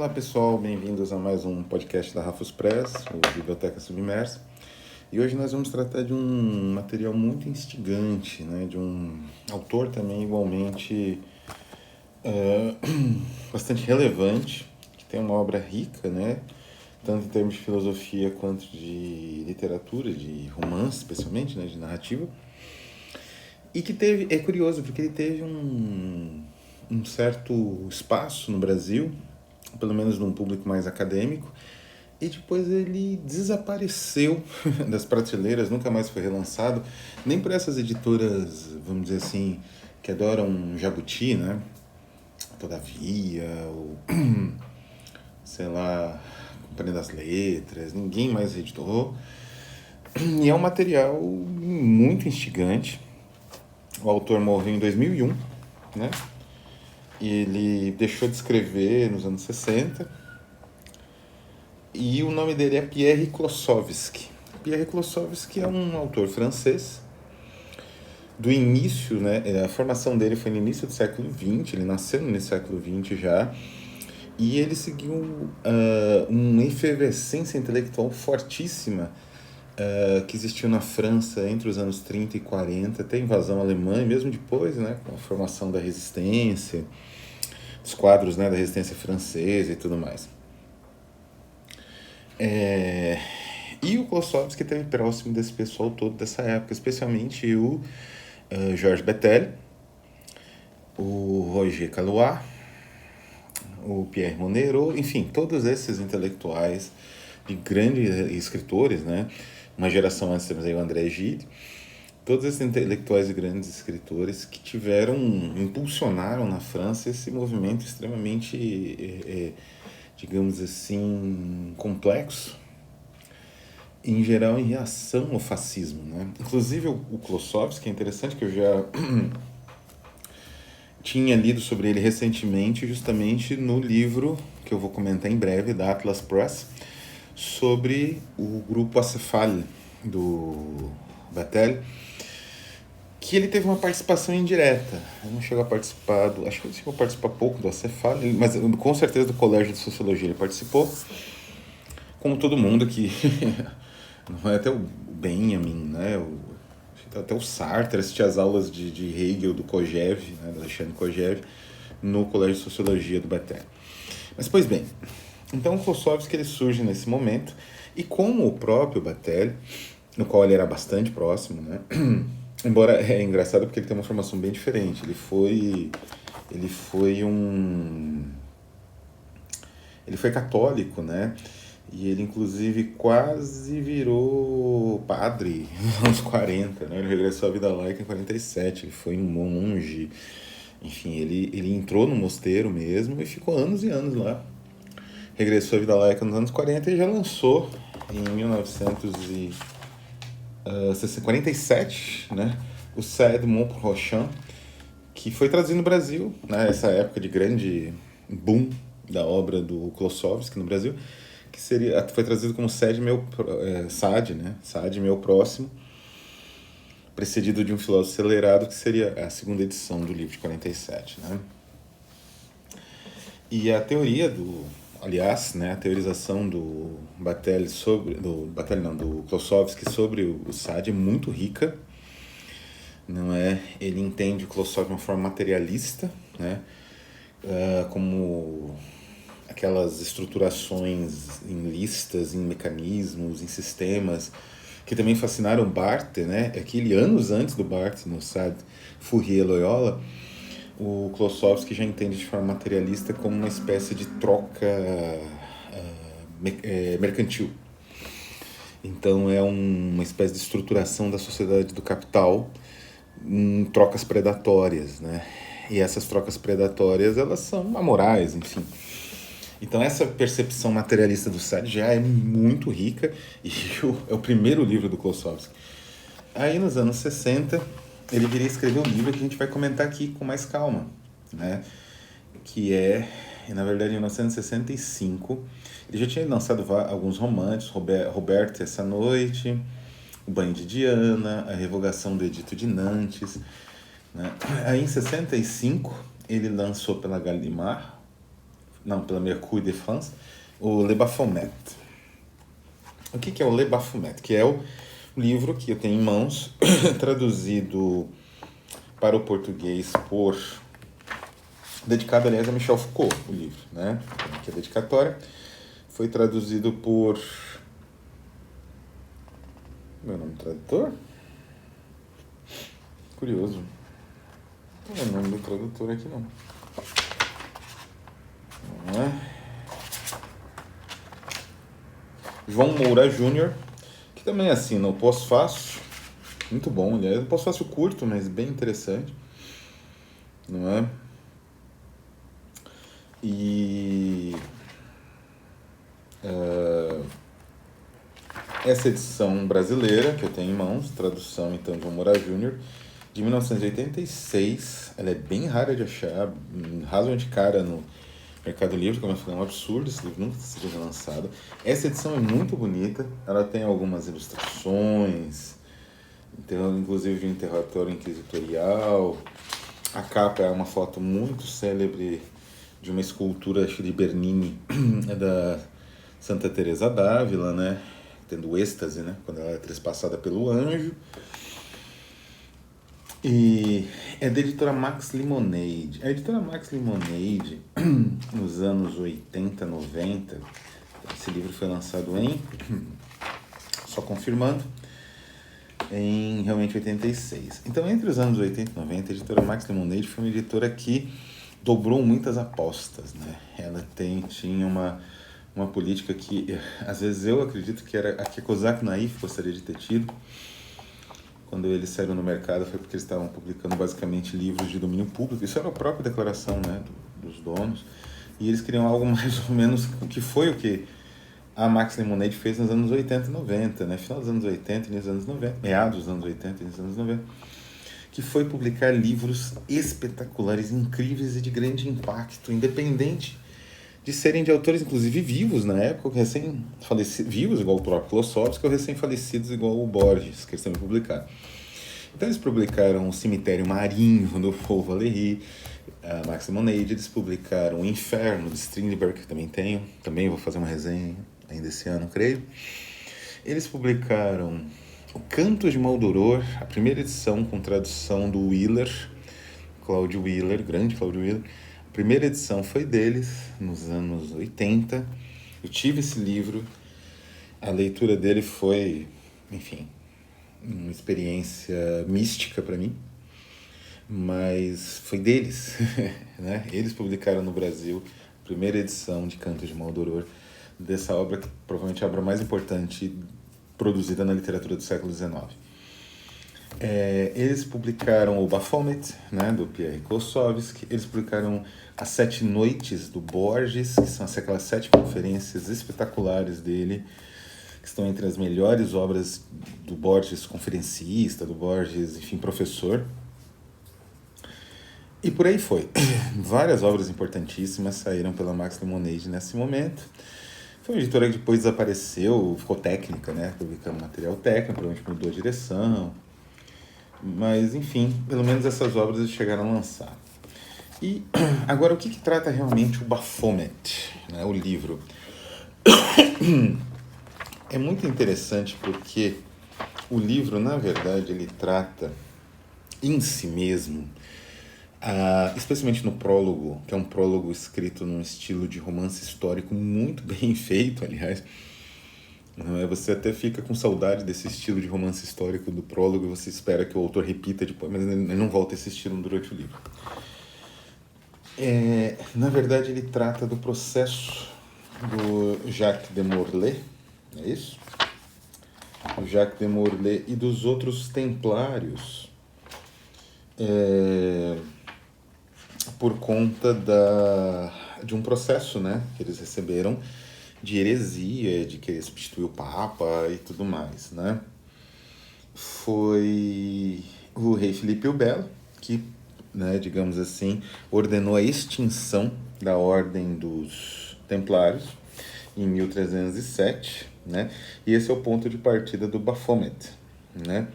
Olá pessoal, bem-vindos a mais um podcast da Rafus Press, o Biblioteca Submersa. E hoje nós vamos tratar de um material muito instigante, né? De um autor também igualmente bastante relevante, que tem uma obra rica, né? Tanto em termos de filosofia quanto de literatura, de romance especialmente, né? De narrativa. E que teve, é curioso, porque ele teve um certo espaço no Brasil, pelo menos num público mais acadêmico, e depois ele desapareceu das prateleiras, nunca mais foi relançado, nem por essas editoras, vamos dizer assim, que adoram jabuti, né? Todavia, ou sei lá, Companhia das Letras, ninguém mais editou. E é um material muito instigante. O autor morreu em 2001, né? E ele deixou de escrever nos anos 60. E o nome dele é Pierre Klossowski. Pierre Klossowski é um autor francês do início, né? A formação dele foi no início do século XX, ele nasceu no século XX já, e ele seguiu uma efervescência intelectual fortíssima que existiu na França entre os anos 30 e 40, até a invasão alemã, e mesmo depois, né, com a formação da resistência, os quadros, né, da resistência francesa e tudo mais. E o Klossowski esteve próximo desse pessoal todo dessa época, especialmente o Georges Bataille, o Roger Caillois, o Pierre Monero, enfim, todos esses intelectuais de grandes escritores, né? Uma geração antes temos aí o André Gide, todos esses intelectuais e grandes escritores que impulsionaram na França esse movimento extremamente, digamos assim, complexo, em geral em reação ao fascismo, né? Inclusive o Klossowski, é interessante que eu já tinha lido sobre ele recentemente, justamente no livro que eu vou comentar em breve, da Atlas Press, sobre o grupo Acéphale do Bataille, que ele teve uma participação indireta. Eu não chegou a participar acho que ele chegou a participar pouco do Acéphale, mas com certeza do Colégio de Sociologia ele participou, como todo mundo que não é, até o Benjamin, né? Até o Sartre assistia às aulas de Hegel do Kojève, né, do Alexandre Kojève, no Colégio de Sociologia do Bataille. Mas, pois bem, então o Klossowski ele surge nesse momento, e como o próprio Bataille, no qual ele era bastante próximo, né? Embora é engraçado porque ele tem uma formação bem diferente. Ele foi católico, né? E ele, inclusive, quase virou padre nos anos 40, né? Ele regressou à vida laica em 47, ele foi um monge. Enfim, ele entrou no mosteiro mesmo e ficou anos e anos lá. Regressou à vida laica nos anos 40 e já lançou, em 1947, né? O Sade Montprochain, que foi traduzido no Brasil, né? Essa época de grande boom da obra do Klossowski no Brasil, que foi traduzido como Sade, né? Sade, meu próximo, precedido de um filósofo acelerado, que seria a segunda edição do livro de 47, né? E a teoria a teorização do Bataille do Klossowski sobre o Sade é muito rica, não é? Ele entende o Klossowski de uma forma materialista, né? Como aquelas estruturações em listas, em mecanismos, em sistemas, que também fascinaram Barthes, né? Aquele anos antes do Barthes, no Sade, Fourier, Loyola, o Klossowski já entende de forma materialista como uma espécie de troca mercantil. Então é uma espécie de estruturação da sociedade do capital em trocas predatórias, né? E essas trocas predatórias, elas são amorais, enfim. Então essa percepção materialista do Sade já é muito rica, e é o primeiro livro do Klossowski. Aí nos anos 60 ele viria escrever um livro que a gente vai comentar aqui com mais calma, né? Que é, na verdade, em 1965. Ele já tinha lançado alguns romances, Roberto Essa Noite, O Banho de Diana, A Revogação do Edito de Nantes, né? Aí em 65 ele lançou pela Gallimard não, pela Mercure de France, o Le Baphomet. O que é o Le Baphomet? Que é o livro que eu tenho em mãos, traduzido para o português por... Dedicado, aliás, a Michel Foucault, o livro, né? Que é dedicatória. Foi traduzido por... Meu nome do tradutor? Curioso. Não é o nome do tradutor aqui, não. Não é? João Moura Júnior, que também assina o Pós-Fácil. Muito bom, aliás. O Pós-Fácil curto, mas bem interessante. Não é? E... essa edição brasileira, que eu tenho em mãos, tradução então de João Moura Júnior, de 1986, ela é bem rara de achar, razoavelmente cara no Mercado Livre, como eu falei, é um absurdo esse livro nunca seja relançado. Essa edição é muito bonita, ela tem algumas ilustrações, então, inclusive de um interrogatório inquisitorial. A capa é uma foto muito célebre de uma escultura, acho que de Bernini, da Santa Teresa d'Ávila, né? Tendo êxtase, né? Quando ela é trespassada pelo anjo. E é da editora Max Lemonade. A editora Max Lemonade, nos anos 80, 90, esse livro foi lançado em, só confirmando, em realmente 86. Então, entre os anos 80 e 90, a editora Max Lemonade foi uma editora que dobrou muitas apostas, né? Ela tinha uma política que, às vezes, eu acredito que era a que Kozak Naif gostaria de ter tido. Quando eles saíram no mercado foi porque eles estavam publicando basicamente livros de domínio público. Isso era a própria declaração, né, dos donos. E eles queriam algo mais ou menos que foi o que a Max Lemonade fez nos anos 80 e 90, né? Final dos anos 80 e início dos anos 90, meados dos anos 80 e início dos anos 90, que foi publicar livros espetaculares, incríveis e de grande impacto, independente de serem de autores, inclusive, vivos na época, recém-falecidos, vivos, igual o próprio Klossowski, ou recém-falecidos, igual o Borges, que eles também publicaram. Então, eles publicaram O Cemitério Marinho, do Paul Valéry, a Max Lemonade. Eles publicaram O Inferno, de Strindberg, que também vou fazer uma resenha ainda esse ano, creio. Eles publicaram O Canto de Maldoror, a primeira edição com tradução do Wheeler, Cláudio Wheeler, grande Cláudio Wheeler. A primeira edição foi deles, nos anos 80. Eu tive esse livro, a leitura dele foi, enfim, uma experiência mística para mim, mas foi deles, né? Eles publicaram no Brasil a primeira edição de Canto de Maldoror, dessa obra que provavelmente é a obra mais importante produzida na literatura do século XIX. Eles publicaram o Baphomet, né, do Pierre Klossowski. Eles publicaram As Sete Noites, do Borges, que são aquelas 7 conferências espetaculares dele, que estão entre as melhores obras do Borges conferencista, do Borges, enfim, professor. E por aí foi. Várias obras importantíssimas saíram pela Max Lemonade nesse momento. Foi uma editora que depois desapareceu, ficou técnica, né, publicando material técnico, provavelmente mudou a direção. Mas, enfim, pelo menos essas obras eles chegaram a lançar. E agora, o que trata realmente o Baphomet, né, o livro? É muito interessante porque o livro, na verdade, ele trata em si mesmo, especialmente no prólogo, que é um prólogo escrito num estilo de romance histórico muito bem feito, aliás. Você até fica com saudade desse estilo de romance histórico do prólogo e você espera que o autor repita depois, mas ele não volta a esse estilo durante o livro. Na verdade, ele trata do processo do Jacques de Morlaix, é isso? O Jacques de Morlaix e dos outros templários, por conta de um processo, né, que eles receberam de heresia, de querer substituir o Papa e tudo mais, né? Foi o rei Filipe o Belo que, né, digamos assim, ordenou a extinção da Ordem dos Templários em 1307, né? E esse é o ponto de partida do Baphomet, né?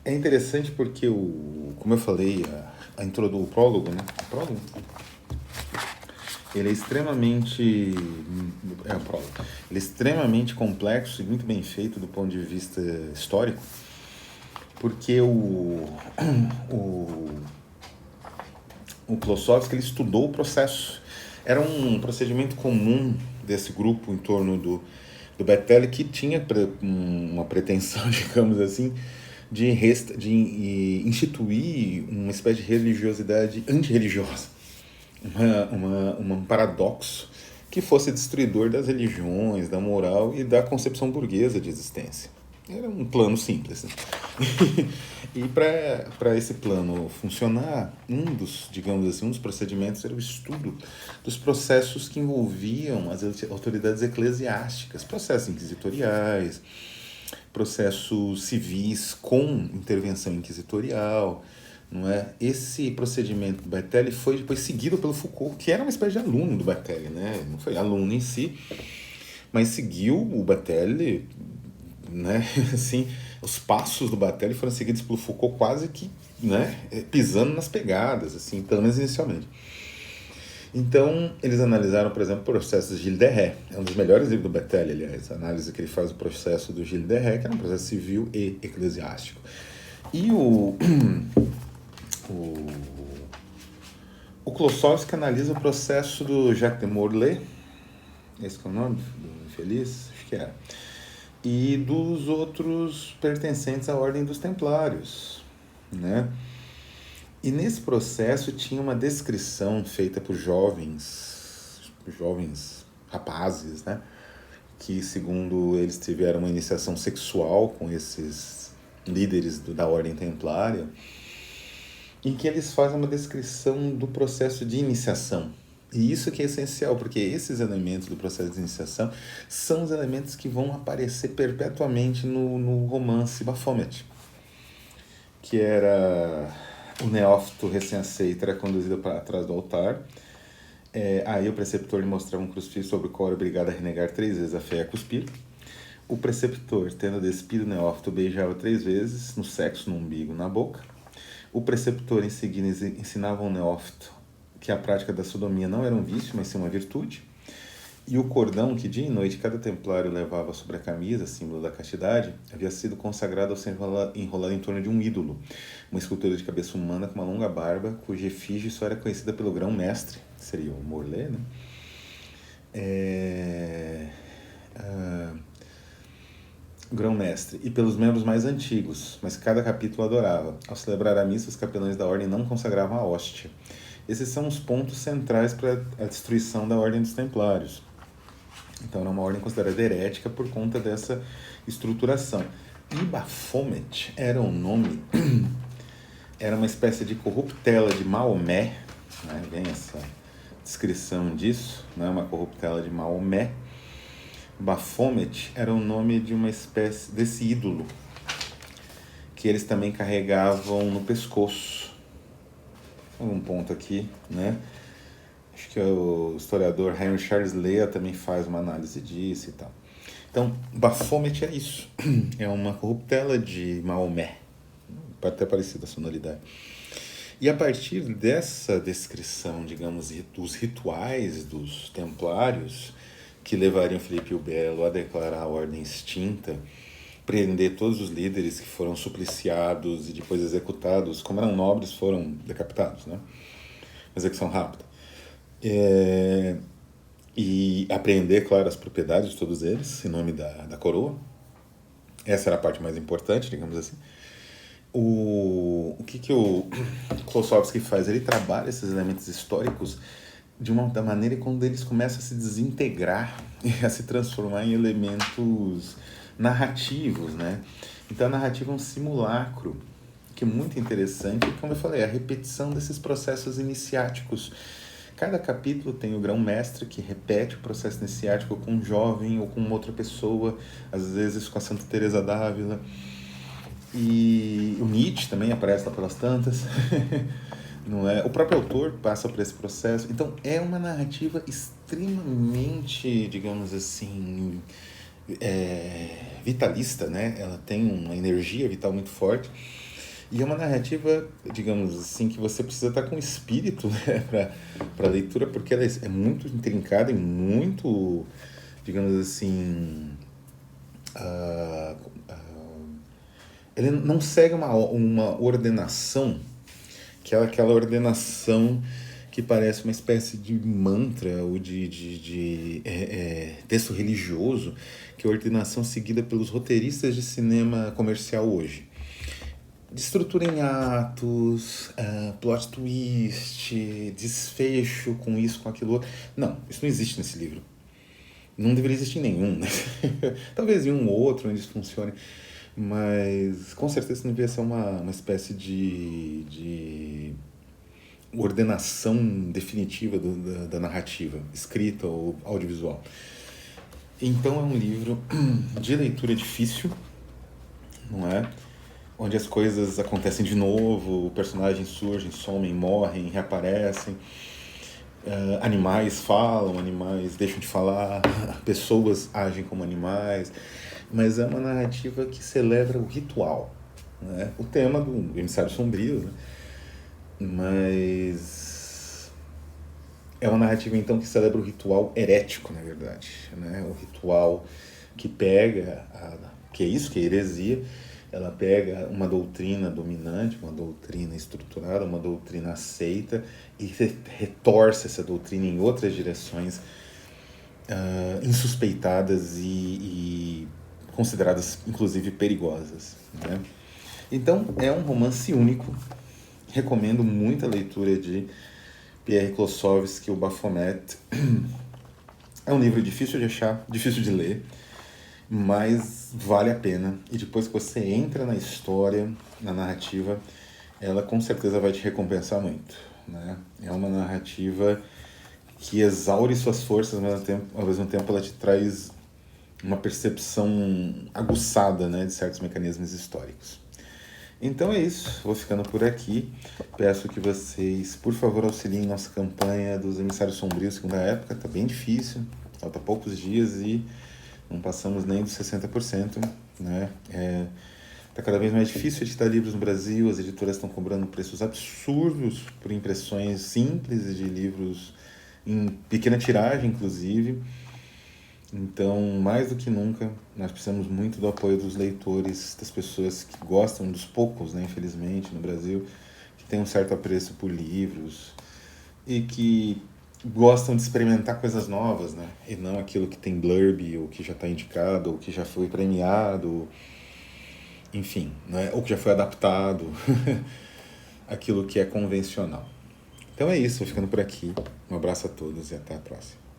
É interessante porque, como eu falei, o prólogo, né? O prólogo? ele é extremamente é a prova. Ele é extremamente complexo e muito bem feito do ponto de vista histórico, porque o, o Klossowski ele estudou o processo. Era um procedimento comum desse grupo em torno do Bettel, que tinha uma pretensão, digamos assim, de instituir uma espécie de religiosidade antirreligiosa, um paradoxo que fosse destruidor das religiões, da moral e da concepção burguesa de existência. Era um plano simples. Né? E para esse plano funcionar, digamos assim, um dos procedimentos era o estudo dos processos que envolviam as autoridades eclesiásticas, processos inquisitoriais, processos civis com intervenção inquisitorial, não é? Esse procedimento do Bettel foi depois seguido pelo Foucault, que era uma espécie de aluno do Bettel, né? Não foi aluno em si, mas seguiu o Bettel, né? Assim, os passos do Bettel foram seguidos pelo Foucault quase que, né? Pisando nas pegadas, assim, pelo menos inicialmente. Então, eles analisaram, por exemplo, o processo de Gilles de Rais. É um dos melhores livros do Bettel, aliás, a análise que ele faz do processo do Gilles de Rais, que era um processo civil e eclesiástico. E o, o Klossowski analisa o processo do Jacques de Morlaix, esse que é o nome do infeliz, acho que era, e dos outros pertencentes à Ordem dos Templários, né? E nesse processo tinha uma descrição feita por jovens rapazes, né? Que, segundo eles, tiveram uma iniciação sexual com esses líderes da Ordem Templária, em que eles fazem uma descrição do processo de iniciação. E isso que é essencial, porque esses elementos do processo de iniciação são os elementos que vão aparecer perpetuamente no romance Baphomet, que era o neófito recém-aceito era conduzido para trás do altar. Aí o preceptor lhe mostrava um crucifixo sobre o qual era obrigado a renegar 3 vezes a fé e a cuspir. O preceptor, tendo despido o neófito, beijava 3 vezes no sexo, no umbigo, na boca. O preceptor, em seguida, ensinava ao neófito que a prática da sodomia não era um vício, mas sim uma virtude. E o cordão que dia e noite cada templário levava sobre a camisa, símbolo da castidade, havia sido consagrado ao ser enrolado em torno de um ídolo, uma escultura de cabeça humana com uma longa barba, cuja efígie só era conhecida pelo grão-mestre, que seria o Morlaix, né? Grão-mestre, e pelos membros mais antigos, mas cada capítulo adorava. Ao celebrar a missa, os capelães da ordem não consagravam a hóstia. Esses são os pontos centrais para a destruição da Ordem dos Templários. Então, era uma ordem considerada herética por conta dessa estruturação. E Baphomet era um nome, era uma espécie de corruptela de Maomé, né? Vem essa descrição disso, né? Uma corruptela de Maomé. Baphomet era o nome de uma espécie desse ídolo que eles também carregavam no pescoço. Um ponto aqui, né? Acho que o historiador Henry Charles Lea também faz uma análise disso e tal. Então, Baphomet é isso. É uma corruptela de Maomé. Pode ter parecido a sonoridade. E a partir dessa descrição, digamos, dos rituais dos templários, que levariam Felipe o Belo a declarar a ordem extinta, prender todos os líderes que foram supliciados e depois executados, como eram nobres, foram decapitados, né? Execução rápida. E apreender, claro, as propriedades de todos eles, em nome da coroa. Essa era a parte mais importante, digamos assim. O que o Klossowski faz? Ele trabalha esses elementos históricos da maneira quando eles começam a se desintegrar e a se transformar em elementos narrativos, né? Então a narrativa é um simulacro, que é muito interessante, e como eu falei, a repetição desses processos iniciáticos. Cada capítulo tem o grão-mestre que repete o processo iniciático com um jovem ou com outra pessoa, às vezes com a Santa Teresa d'Ávila. E o Nietzsche também aparece lá pelas tantas. Não é? O próprio autor passa por esse processo. Então, é uma narrativa extremamente, digamos assim, vitalista, né? Ela tem uma energia vital muito forte. E é uma narrativa, digamos assim, que você precisa estar com espírito, né, para leitura, porque ela é muito intrincada e muito, digamos assim, ah, ele não segue uma ordenação, que é aquela ordenação que parece uma espécie de mantra ou de texto religioso, que é a ordenação seguida pelos roteiristas de cinema comercial hoje. De estrutura em atos, plot twist, desfecho com isso, com aquilo outro. Não, isso não existe nesse livro. Não deveria existir nenhum, né? Talvez em um ou outro onde isso funcione, mas com certeza não deveria ser uma espécie de ordenação definitiva da narrativa, escrita ou audiovisual. Então é um livro de leitura difícil, não é? Onde as coisas acontecem de novo, personagens surgem, somem, morrem, reaparecem, animais falam, animais deixam de falar, pessoas agem como animais, mas é uma narrativa que celebra o ritual, né? O tema do Emissário Sombrio, né? Mas é uma narrativa então que celebra o ritual herético, na verdade, né? O ritual que pega, que é isso, que é heresia, ela pega uma doutrina dominante, uma doutrina estruturada, uma doutrina aceita e retorce essa doutrina em outras direções insuspeitadas e consideradas inclusive perigosas, né? Então é um romance único, recomendo muito a leitura de Pierre Klossowski, o Baphomet. É um livro difícil de achar, difícil de ler, mas vale a pena. E depois que você entra na história, na narrativa, ela com certeza vai te recompensar muito, né? É uma narrativa que exaure suas forças, mas ao mesmo tempo ela te traz uma percepção aguçada, né, de certos mecanismos históricos. Então é isso, vou ficando por aqui. Peço que vocês, por favor, auxiliem nossa campanha dos Emissários Sombrios, segunda época. Tá bem difícil, falta poucos dias e não passamos nem dos 60%, né? Tá cada vez mais difícil editar livros no Brasil, as editoras estão cobrando preços absurdos por impressões simples de livros em pequena tiragem, inclusive. Então, mais do que nunca, nós precisamos muito do apoio dos leitores, das pessoas que gostam, dos poucos, né, infelizmente, no Brasil, que têm um certo apreço por livros e que gostam de experimentar coisas novas, né, e não aquilo que tem blurb, ou que já está indicado, ou que já foi premiado, enfim, né, ou que já foi adaptado, aquilo que é convencional. Então é isso, vou ficando por aqui. Um abraço a todos e até a próxima.